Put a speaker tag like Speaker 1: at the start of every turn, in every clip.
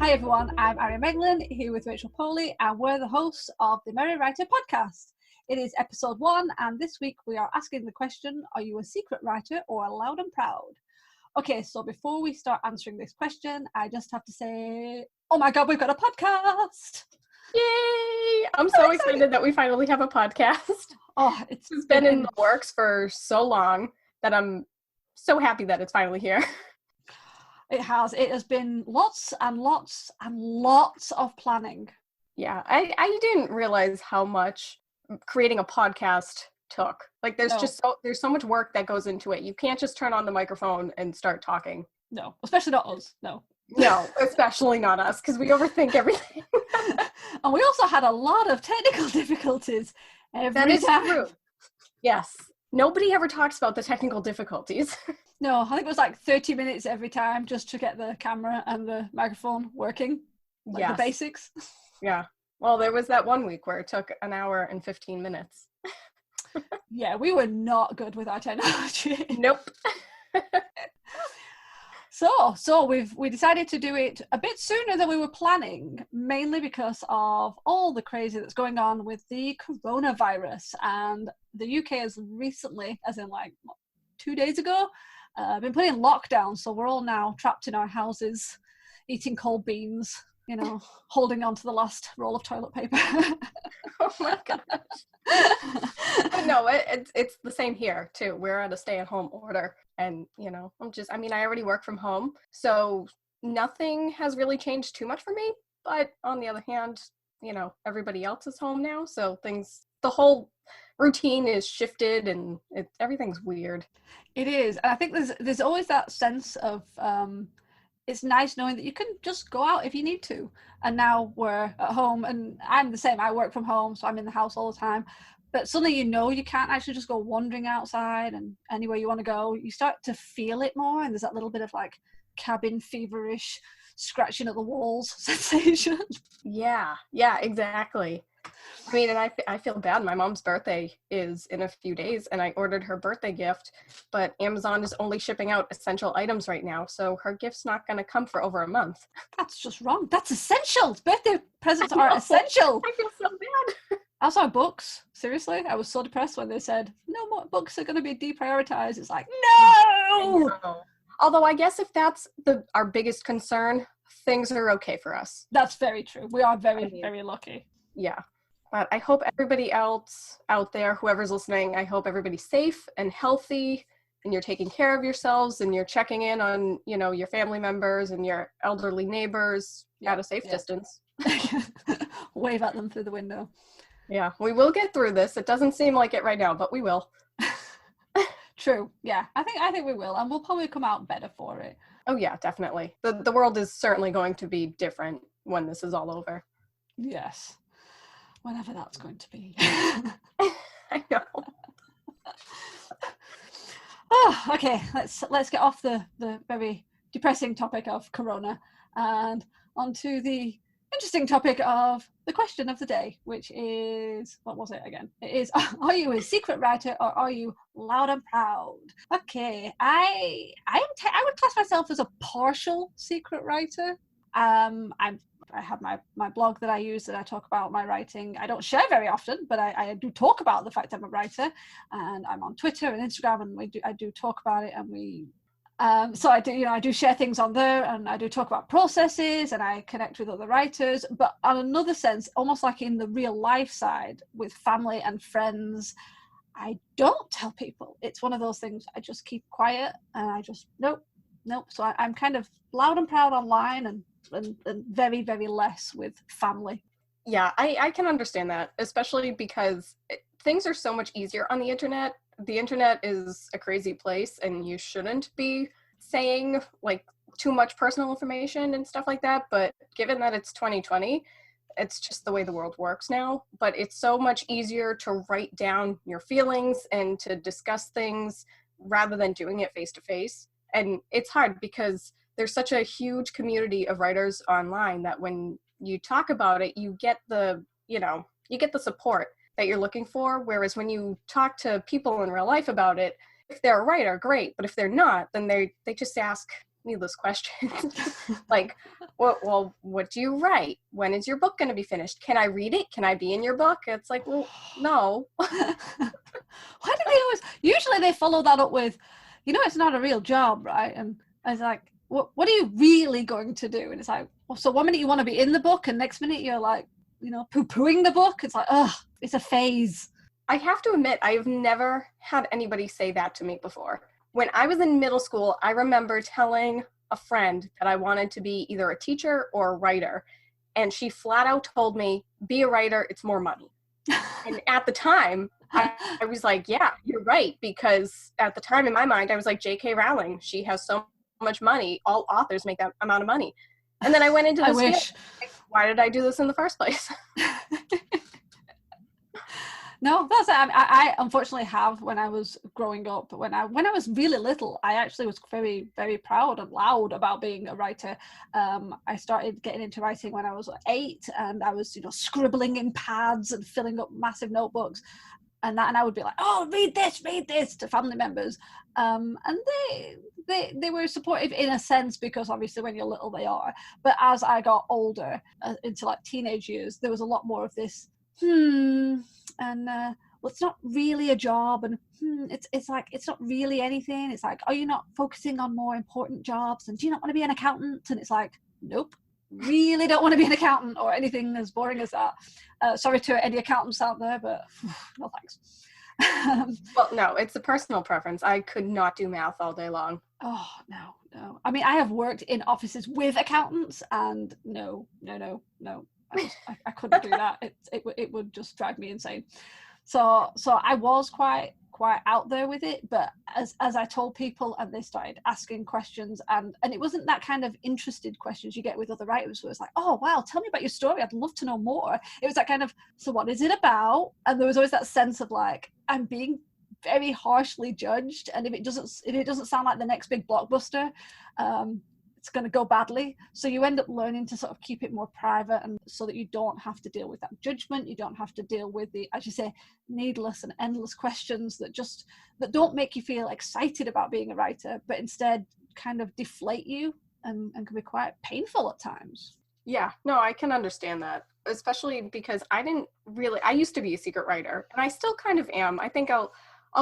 Speaker 1: Hi everyone, I'm Ari Meghlen here with Poli, and we're the hosts of the Merry Writer podcast. It is episode 1, and this week we are asking the question, are you a secret writer or loud and proud? Okay, so before we start answering this question, I just have to say, oh my god, we've got a podcast!
Speaker 2: Yay! I'm so excited that we finally have a podcast.
Speaker 1: Oh,
Speaker 2: it's been in the works for so long that I'm so happy that it's finally here.
Speaker 1: It has been lots and lots and lots of planning.
Speaker 2: Yeah, I didn't realize how much creating a podcast took. Like there's so much work that goes into it. You can't just turn on the microphone and start talking.
Speaker 1: No, especially not us. No,
Speaker 2: especially not us, because we overthink everything.
Speaker 1: And we also had a lot of technical difficulties every time.
Speaker 2: That is true. Yes. Nobody ever talks about the technical difficulties.
Speaker 1: No, I think it was like 30 minutes every time just to get the camera and the microphone working. Like the basics.
Speaker 2: Yeah. Well, there was that one week where it took an hour and 15 minutes.
Speaker 1: Yeah, we were not good with our technology.
Speaker 2: Nope.
Speaker 1: So we decided to do it a bit sooner than we were planning, mainly because of all the crazy that's going on with the coronavirus. And the UK has recently, as in like 2 days ago, been put in lockdown. So we're all now trapped in our houses, eating cold beans, holding on to the last roll of toilet paper.
Speaker 2: Oh my gosh. But no, it's the same here too. We're at a stay-at-home order, and I already work from home, so nothing has really changed too much for me. But on the other hand, everybody else is home now, so the whole routine is shifted, and everything's weird.
Speaker 1: It is, and I think there's always that sense of it's nice knowing that you can just go out if you need to. And now we're at home, and I'm the same. I work from home, so I'm in the house all the time. But suddenly you can't actually just go wandering outside and anywhere you want to go. You start to feel it more, and there's that little bit of like cabin feverish scratching at the walls sensation.
Speaker 2: Yeah, exactly. I mean, and I feel bad. My mom's birthday is in a few days, and I ordered her birthday gift, but Amazon is only shipping out essential items right now, so her gift's not going to come for over a month.
Speaker 1: That's just wrong. That's essential. Birthday presents are essential.
Speaker 2: I feel so bad.
Speaker 1: As are books. Seriously, I was so depressed when they said, no more books are going to be deprioritized. It's like, no!
Speaker 2: Although I guess if that's our biggest concern, things are okay for us.
Speaker 1: That's very true. We are very lucky.
Speaker 2: Yeah. But I hope everybody else out there, whoever's listening, I hope everybody's safe and healthy, and you're taking care of yourselves, and you're checking in on, your family members and your elderly neighbors at a safe distance.
Speaker 1: Wave at them through the window.
Speaker 2: Yeah, we will get through this. It doesn't seem like it right now, but we will.
Speaker 1: True. Yeah, I think we will, and we'll probably come out better for it.
Speaker 2: Oh yeah, definitely. The world is certainly going to be different when this is all over.
Speaker 1: Yes. Whenever that's going to be.
Speaker 2: I know.
Speaker 1: Okay, let's get off the very depressing topic of corona and onto the interesting topic of the question of the day, which is, what was it again? It is, are you a secret writer or are you loud and proud? Okay, I would class myself as a partial secret writer. I have my blog that I use, that I talk about my writing. I don't share very often, but I do talk about the fact I'm a writer, and I'm on Twitter and Instagram, and I do talk about it, and we so I do share things on there, and I do talk about processes, and I connect with other writers. But on another sense, almost like in the real life side with family and friends, I don't tell people. It's one of those things I just keep quiet, and I just nope. So I'm kind of loud and proud online, and very, very less with family.
Speaker 2: Yeah, I can understand that, especially because things are so much easier on the internet. The internet is a crazy place, and you shouldn't be saying like too much personal information and stuff like that. But given that it's 2020, it's just the way the world works now. But it's so much easier to write down your feelings and to discuss things rather than doing it face to face. And it's hard because there's such a huge community of writers online that when you talk about it, you get the support that you're looking for. Whereas when you talk to people in real life about it, if they're a writer, great. But if they're not, then they just ask, needless questions. Like, well, what do you write? When is your book going to be finished? Can I read it? Can I be in your book? It's like, well, no.
Speaker 1: Why do they always, usually they follow that up with, it's not a real job, right? And I was like, what are you really going to do? And it's like, well, so one minute you want to be in the book and next minute you're like, poo-pooing the book. It's like, it's a phase.
Speaker 2: I have to admit, I've never had anybody say that to me before. When I was in middle school, I remember telling a friend that I wanted to be either a teacher or a writer. And she flat out told me, be a writer, it's more money. And at the time, I was like, yeah, you're right. Because at the time in my mind, I was like, J.K. Rowling, she has so much money. All authors make that amount of money. And then I went into this field. Why did I do this in the first place?
Speaker 1: No, that's it. I unfortunately have, when I was growing up, when I was really little, I actually was very, very proud and loud about being a writer. I started getting into writing when I was 8, and I was, scribbling in pads and filling up massive notebooks. And I would be like, oh, read this to family members. And they were supportive in a sense, because obviously when you're little they are. But as I got older, into like teenage years, there was a lot more of this, well, it's not really a job, and it's like, it's not really anything. It's like, are you not focusing on more important jobs? And do you not want to be an accountant? And it's like, nope, really don't want to be an accountant or anything as boring as that. Sorry to any accountants out there, but no thanks.
Speaker 2: Well, no, it's a personal preference. I could not do math all day long.
Speaker 1: Oh, no. I mean, I have worked in offices with accountants, and no. I couldn't do that. It would just drive me insane. So I was quite out there with it, but as I told people and they started asking questions, and it wasn't that kind of interested questions you get with other writers where it's like, oh wow, tell me about your story, I'd love to know more. It was that kind of, so what is it about? And there was always that sense of like, I'm being very harshly judged, and if it doesn't sound like the next big blockbuster, it's going to go badly. So you end up learning to sort of keep it more private, and so that you don't have to deal with that judgment. You don't have to deal with the, as you say, needless and endless questions that don't make you feel excited about being a writer, but instead kind of deflate you and can be quite painful at times.
Speaker 2: Yeah, no, I can understand that, especially because I used to be a secret writer, and I still kind of am. I think I'll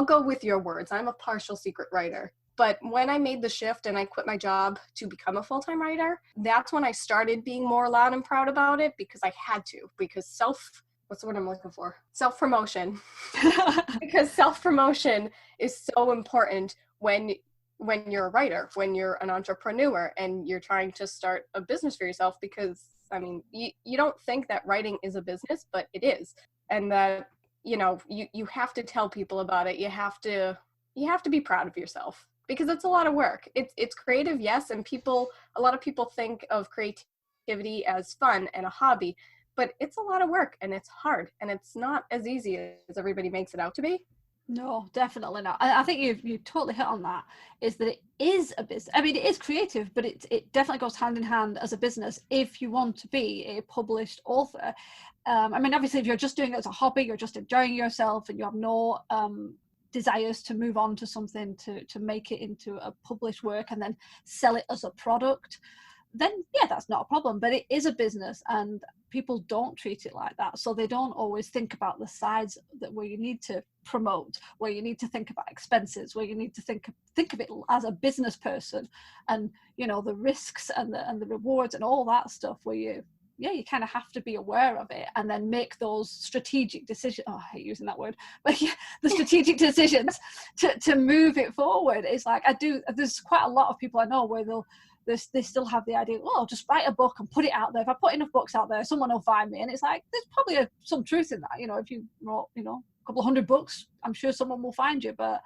Speaker 2: go with your words. I'm a partial secret writer. But when I made the shift and I quit my job to become a full-time writer, that's when I started being more loud and proud about it, because I had to, because what's the word I'm looking for? Self-promotion. Because self-promotion is so important when you're a writer, when you're an entrepreneur and you're trying to start a business for yourself, because I mean, you don't think that writing is a business, but it is. And that, you have to tell people about it. You have to be proud of yourself, because it's a lot of work. It's creative, yes, and a lot of people think of creativity as fun and a hobby, but it's a lot of work, and it's hard, and it's not as easy as everybody makes it out to be.
Speaker 1: No, definitely not. I think you totally hit on that, is that it is a business. I mean, it is creative, but it definitely goes hand in hand as a business if you want to be a published author. I mean, obviously, if you're just doing it as a hobby, you're just enjoying yourself, and you have no desires to move on to something to make it into a published work and then sell it as a product, then yeah, that's not a problem. But it is a business, and people don't treat it like that, so they don't always think about the sides where you need to promote, where you need to think about expenses, where you need to think of it as a business person, and the risks and the rewards and all that stuff, where you kind of have to be aware of it and then make those strategic decisions. Oh, I hate using that word, but yeah, the strategic decisions to move it forward. It's like, there's quite a lot of people I know where they still have the idea, well, I'll just write a book and put it out there. If I put enough books out there, someone will find me. And it's like, there's probably some truth in that. If you wrote, a couple of 100 books, I'm sure someone will find you. But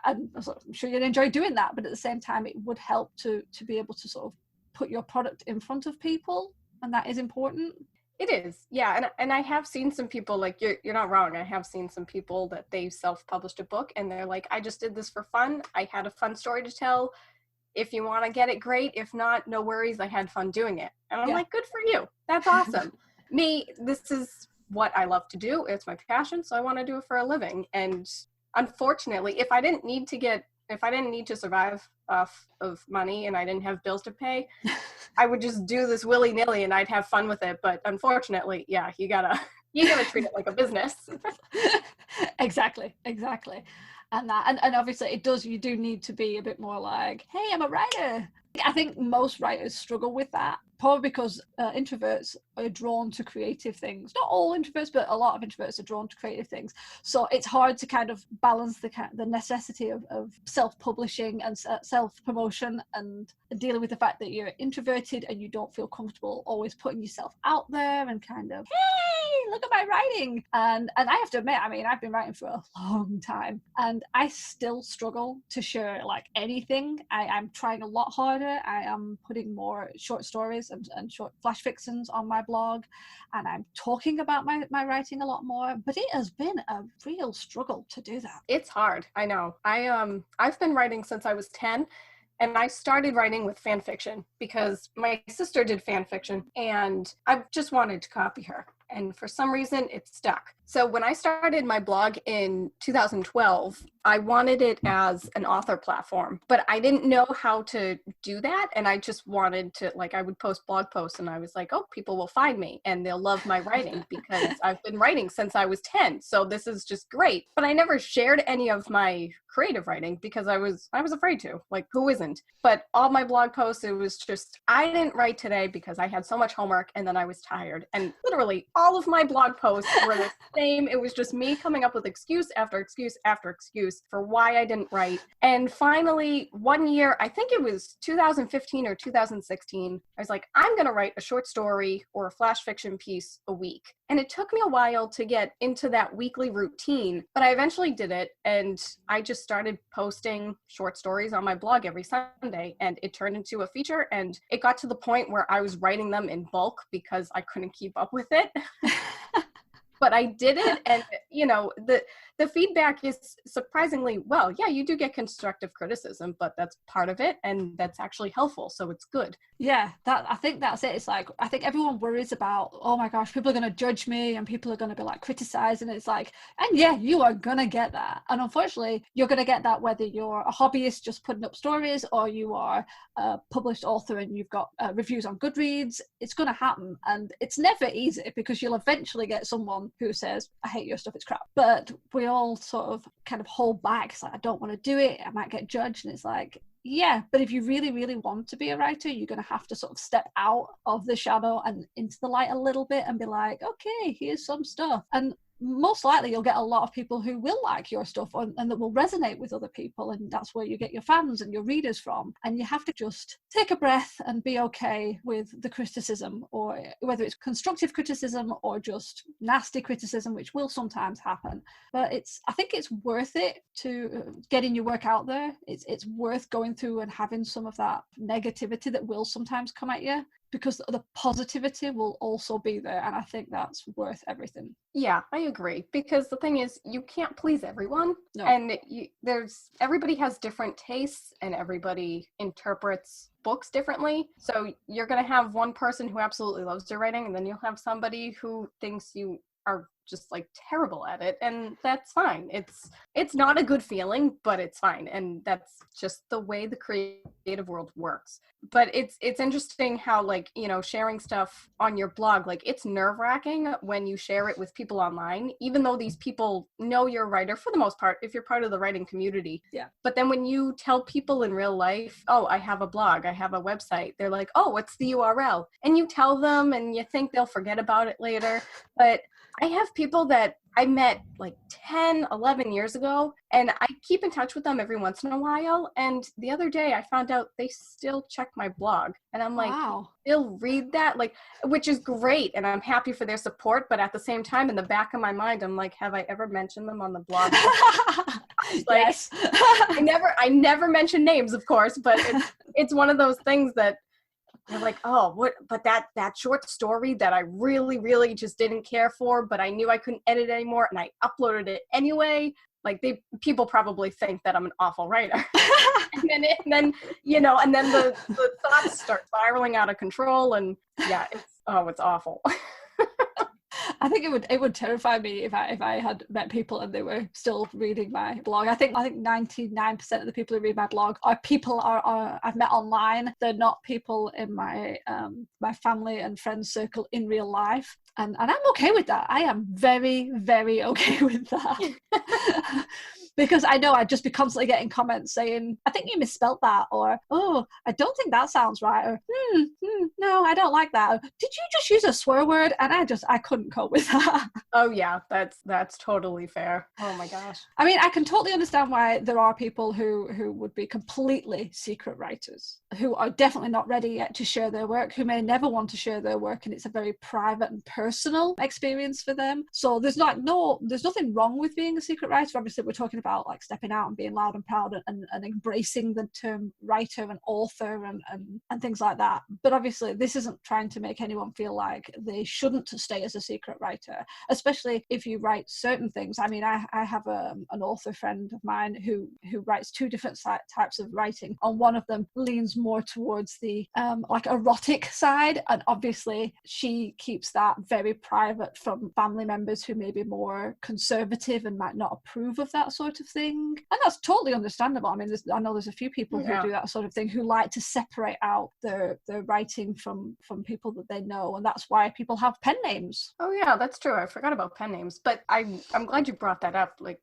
Speaker 1: I'm sure you'd enjoy doing that. But at the same time, it would help to be able to sort of put your product in front of people, and that is important.
Speaker 2: It is, yeah. And I have seen some people, like, you're not wrong. I have seen some people that they self-published a book and they're like, I just did this for fun. I had a fun story to tell. If you want to get it, great. If not, no worries. I had fun doing it. And I'm like, good for you. That's awesome. This is what I love to do. It's my passion. So I want to do it for a living. And unfortunately, if I didn't need to get if I didn't need to survive off of money and I didn't have bills to pay, I would just do this willy-nilly and I'd have fun with it. But unfortunately, yeah, you gotta treat it like a business.
Speaker 1: Exactly. And obviously you do need to be a bit more like, hey, I'm a writer. I think most writers struggle with that, probably because introverts are drawn to creative things. Not all introverts, but a lot of introverts are drawn to creative things. So it's hard to kind of balance the necessity of self-publishing and self-promotion and dealing with the fact that you're introverted and you don't feel comfortable always putting yourself out there and kind of, hey, look at my writing. And I have to admit, I mean, I've been writing for a long time and I still struggle to share like anything. I'm trying a lot harder. I am putting more short stories and short flash fictions on my blog, and I'm talking about my writing a lot more, but it has been a real struggle to do that.
Speaker 2: It's hard. I know. I've been writing since I was 10. And I started writing with fan fiction because my sister did fan fiction and I just wanted to copy her. And for some reason, it stuck. So when I started my blog in 2012, I wanted it as an author platform, but I didn't know how to do that. And I just wanted to, like, I would post blog posts and I was like, oh, people will find me and they'll love my writing because I've been writing since I was 10. So this is just great. But I never shared any of my creative writing because I was afraid to, like, who isn't? But all my blog posts, it was just, I didn't write today because I had so much homework and then I was tired. And literally all of my blog posts were the same. It was just me coming up with excuse after excuse after excuse for why I didn't write. And finally, one year, I think it was 2015 or 2016, I was like, I'm going to write a short story or a flash fiction piece a week. And it took me a while to get into that weekly routine, but I eventually did it. And I just started posting short stories on my blog every Sunday, and it turned into a feature. And it got to the point where I was writing them in bulk because I couldn't keep up with it. But I did it, and you know, the feedback is surprisingly, well, yeah, you do get constructive criticism, but that's part of it, and that's actually helpful, so it's good.
Speaker 1: Yeah, I think that's it. It's like, I think everyone worries about, oh my gosh, people are going to judge me and people are going to be like criticizing. It's like, and yeah, you are going to get that. And unfortunately, you're going to get that whether you're a hobbyist just putting up stories or you are a published author and you've got reviews on Goodreads. It's going to happen. And it's never easy because you'll eventually get someone who says, I hate your stuff, it's crap. But we all sort of kind of hold back. It's like, I don't want to do it, I might get judged. And it's like, yeah, but if you really, really want to be a writer, you're going to have to sort of step out of the shadow and into the light a little bit and be like, okay, here's some stuff. And most likely you'll get a lot of people who will like your stuff and that will resonate with other people, and that's where you get your fans and your readers from. And you have to just take a breath and be okay with the criticism, or whether it's constructive criticism or just nasty criticism, which will sometimes happen. But I think it's worth it to getting your work out there. It's worth going through and having some of that negativity that will sometimes come at you, because the positivity will also be there. And I think that's worth everything.
Speaker 2: Yeah, I agree. Because the thing is, you can't please everyone.
Speaker 1: No.
Speaker 2: And everybody has different tastes and everybody interprets books differently. So you're going to have one person who absolutely loves your writing, and then you'll have somebody who thinks you are just like terrible at it, and that's fine. It's not a good feeling, but it's fine, and that's just the way the creative world works. But it's interesting how, like, you know, sharing stuff on your blog, like, it's nerve-wracking when you share it with people online, even though these people know you're a writer for the most part, if you're part of the writing community.
Speaker 1: Yeah. But
Speaker 2: then when you tell people in real life, oh, I have a blog, I have a website, they're like, oh, what's the URL? And you tell them and you think they'll forget about it later. But I have people that I met like 10, 11 years ago, and I keep in touch with them every once in a while. And the other day I found out they still check my blog. And I'm like,
Speaker 1: wow.
Speaker 2: They'll read that, like, which is great. And I'm happy for their support. But at the same time, in the back of my mind, I'm like, have I ever mentioned them on the blog? Like,
Speaker 1: yes.
Speaker 2: I never mention names, of course, but it's one of those things that you're like, oh, what? But that short story that I really, really just didn't care for, but I knew I couldn't edit anymore, and I uploaded it anyway. Like, people probably think that I'm an awful writer. and then you know, and then the thoughts start spiraling out of control, and yeah, it's awful.
Speaker 1: I think it would terrify me if I had met people and they were still reading my blog. I think 99% of the people who read my blog are people I've met online. They're not people in my my family and friends circle in real life. And I'm okay with that. I am very, very okay with that. Because I know I'd just be constantly getting comments saying, I think you misspelt that, or, oh, I don't think that sounds right, or, no, I don't like that. Or, did you just use a swear word? And I couldn't cope with that.
Speaker 2: Oh yeah, that's totally fair. Oh my gosh.
Speaker 1: I mean, I can totally understand why there are people who would be completely secret writers, who are definitely not ready yet to share their work, who may never want to share their work, and it's a very private and personal experience for them. So there's nothing wrong with being a secret writer. Obviously, we're talking about like stepping out and being loud and proud and embracing the term writer and author and things like that. But obviously, this isn't trying to make anyone feel like they shouldn't stay as a secret writer, especially if you write certain things. I mean, I have an author friend of mine who writes two different types of writing, and one of them leans more towards the like erotic side, and obviously she keeps that very private from family members who may be more conservative and might not approve of that sort of thing. And that's totally understandable. I mean, I know there's a few people who do that sort of thing, who like to separate out their writing from people that they know, and that's why people have pen names.
Speaker 2: Oh yeah, that's true. I forgot about pen names, but I'm glad you brought that up. Like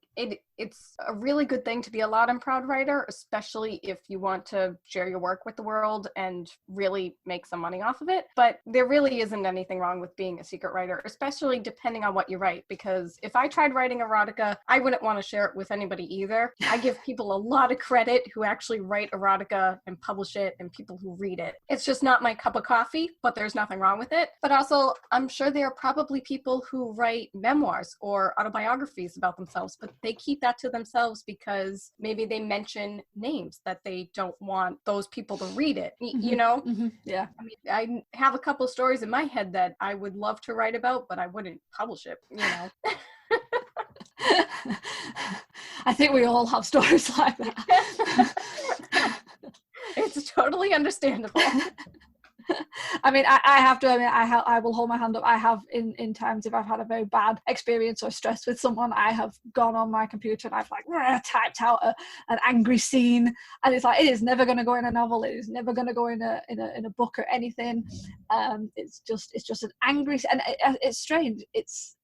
Speaker 2: it's a really good thing to be a loud and proud writer, especially if you want to share your work with the world and really make some money off of it. But there really isn't anything wrong with being a secret writer, especially depending on what you write, because if I tried writing erotica, I wouldn't want to share it with anybody either. I give people a lot of credit who actually write erotica and publish it, and people who read it. It's just not my cup of coffee, but there's nothing wrong with it. But also, I'm sure there are probably people who write memoirs or autobiographies about themselves, but they keep that to themselves because maybe they mention names that they don't want those people to read it, you know?
Speaker 1: Mm-hmm. Yeah.
Speaker 2: I mean, I have a couple stories in my head that I would love to write about, but I wouldn't publish it, you know?
Speaker 1: I think we all have stories like that.
Speaker 2: It's totally understandable.
Speaker 1: I mean, I have to admit, I will hold my hand up. I have in times if I've had a very bad experience or stress with someone, I have gone on my computer and I've like typed out an angry scene, and it's like, it is never going to go in a novel. It is never going to go in a book or anything. It's just an angry, and it's strange.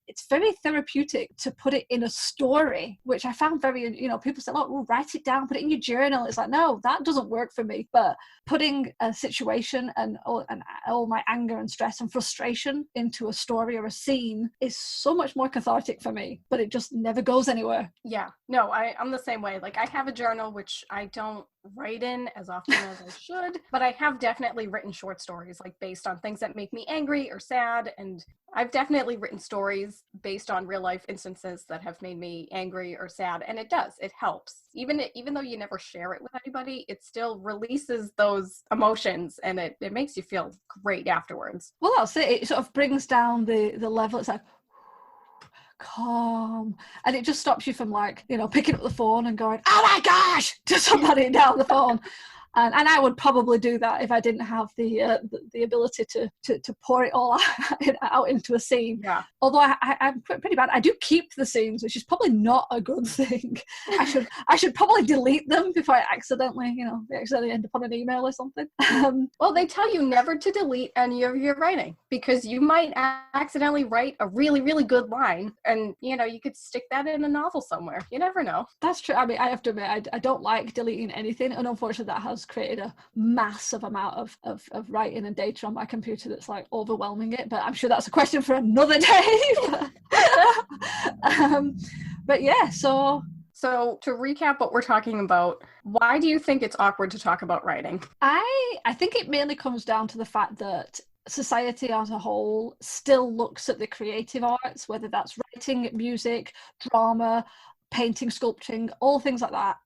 Speaker 1: It's very therapeutic to put it in a story, which I found very, people say, oh, write it down, put it in your journal. It's like, no, that doesn't work for me. But putting a situation and all my anger and stress and frustration into a story or a scene is so much more cathartic for me, but it just never goes anywhere.
Speaker 2: Yeah, no, I'm the same way. Like, I have a journal, which I don't write in as often as I should, but I have definitely written short stories, like based on things that make me angry or sad. And I've definitely written stories based on real life instances that have made me angry or sad. And it helps. Even though you never share it with anybody, it still releases those emotions, and it makes you feel great afterwards.
Speaker 1: Well, that's it. It sort of brings down the level. It's like, calm, and it just stops you from like, picking up the phone and going, oh my gosh, to somebody down the phone. And I would probably do that if I didn't have the ability to pour it all out into a scene.
Speaker 2: Yeah.
Speaker 1: Although I'm pretty bad. I do keep the scenes, which is probably not a good thing. I should probably delete them before I accidentally end up on an email or something.
Speaker 2: Well, they tell you never to delete any of your writing, because you might accidentally write a really, really good line, and you could stick that in a novel somewhere. You never know.
Speaker 1: That's true. I mean, I have to admit, I don't like deleting anything, and unfortunately that has created a massive amount of writing and data on my computer that's like overwhelming it, but I'm sure that's a question for another day. But yeah, so
Speaker 2: to recap what we're talking about, why do you think it's awkward to talk about writing?
Speaker 1: I think it mainly comes down to the fact that society as a whole still looks at the creative arts, whether that's writing, music, drama, painting, sculpting, all things like that,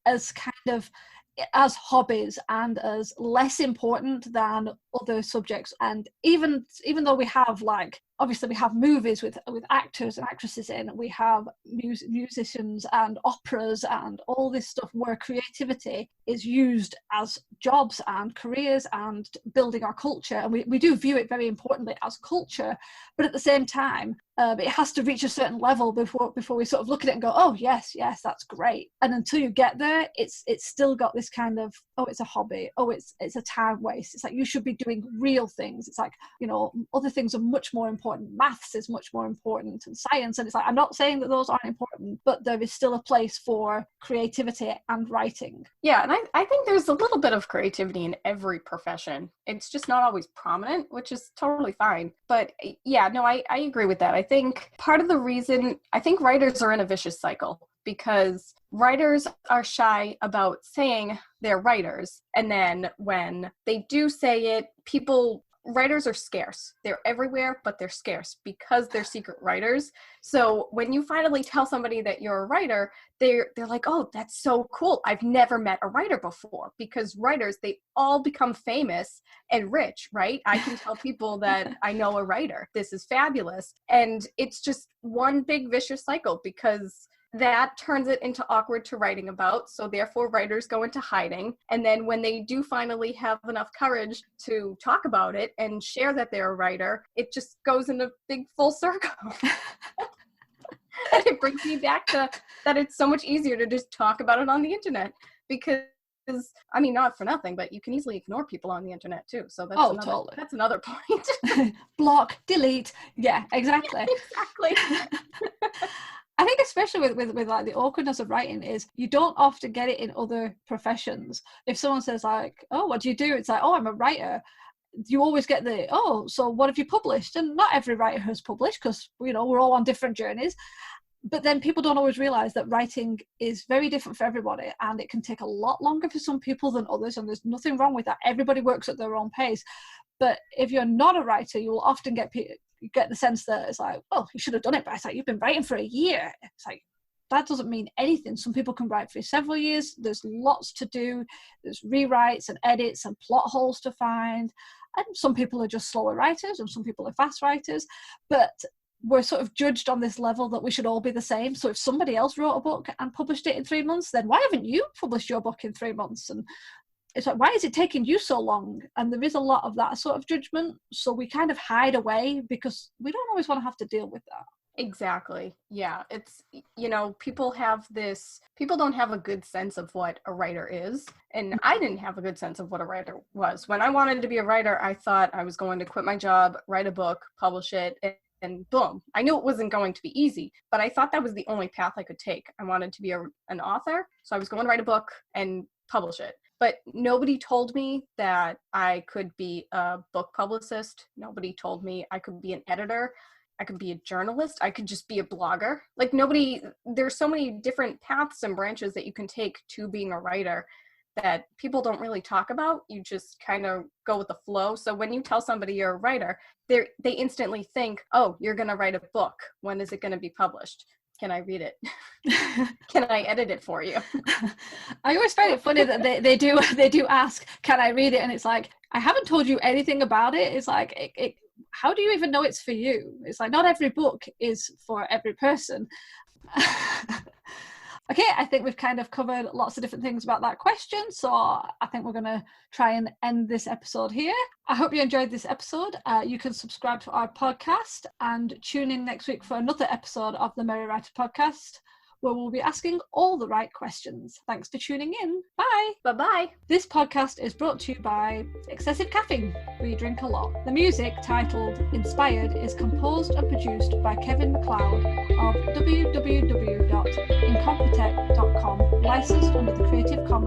Speaker 1: as hobbies and as less important than other subjects. And even though we have, like, obviously we have movies with actors and actresses in, we have musicians and operas and all this stuff where creativity is used as jobs and careers and building our culture, and we do view it very importantly as culture, but at the same time it has to reach a certain level before we sort of look at it and go, oh yes, that's great. And until you get there, it's still got this kind of, oh, it's a hobby, oh, it's a time waste. It's like, you should be doing real things. It's like, you know, other things are much more important. Maths is much more important, and science. And it's like, I'm not saying that those aren't important, but there is still a place for creativity and writing.
Speaker 2: Yeah, and I think there's a little bit of creativity in every profession. It's just not always prominent, which is totally fine. But yeah, no, I agree with that. I think part of the reason, I think writers are in a vicious cycle, because writers are shy about saying they're writers. And then when they do say it, writers are scarce. They're everywhere, but they're scarce because they're secret writers. So when you finally tell somebody that you're a writer, they're like, oh, that's so cool. I've never met a writer before, because writers, they all become famous and rich, right? I can tell people that I know a writer. This is fabulous. And it's just one big vicious cycle, because that turns it into awkward to writing about. So therefore writers go into hiding. And then when they do finally have enough courage to talk about it and share that they're a writer, it just goes in a big full circle. And it brings me back to that it's so much easier to just talk about it on the internet, because, I mean, not for nothing, but you can easily ignore people on the internet too. So that's another point.
Speaker 1: Block, delete. Yeah, exactly.
Speaker 2: Exactly.
Speaker 1: I think especially with like the awkwardness of writing is you don't often get it in other professions. If someone says like, oh, what do you do? It's like, oh, I'm a writer. You always get the, oh, so what have you published? And not every writer has published, because, you know, we're all on different journeys. But then people don't always realize that writing is very different for everybody, and it can take a lot longer for some people than others, and there's nothing wrong with that. Everybody works at their own pace. But if you're not a writer, you will often get the sense that it's like, well, you should have done it, but it's like, you've been writing for a year. It's like, that doesn't mean anything. Some people can write for several years. There's lots to do. There's rewrites and edits and plot holes to find. And some people are just slower writers, and some people are fast writers. But we're sort of judged on this level that we should all be the same. So if somebody else wrote a book and published it in 3 months, then why haven't you published your book in 3 months? And it's like, why is it taking you so long? And there is a lot of that sort of judgment. So we kind of hide away because we don't always want to have to deal with that.
Speaker 2: Exactly. Yeah. It's, you know, people don't have a good sense of what a writer is. And I didn't have a good sense of what a writer was. When I wanted to be a writer, I thought I was going to quit my job, write a book, publish it, and boom. I knew it wasn't going to be easy, but I thought that was the only path I could take. I wanted to be an author. So I was going to write a book and publish it. But nobody told me that I could be a book publicist. Nobody told me I could be an editor. I could be a journalist. I could just be a blogger. Like there's so many different paths and branches that you can take to being a writer that people don't really talk about. You just kind of go with the flow. So when you tell somebody you're a writer, they instantly think, oh, you're going to write a book. When is it going to be published? Can I read it? Can I edit it for you?
Speaker 1: I always find it funny that they do ask, can I read it? And it's like, I haven't told you anything about it. It's like, how do you even know it's for you? It's like, not every book is for every person. Okay, I think we've kind of covered lots of different things about that question. So I think we're going to try and end this episode here. I hope you enjoyed this episode. You can subscribe to our podcast and tune in next week for another episode of the Merry Writer Podcast, where we'll be asking all the right questions. Thanks for tuning in. Bye.
Speaker 2: Bye-bye.
Speaker 1: This podcast is brought to you by Excessive Caffeine. We drink a lot. The music, titled Inspired, is composed and produced by Kevin MacLeod of www.incompetech.com, licensed under the Creative Commons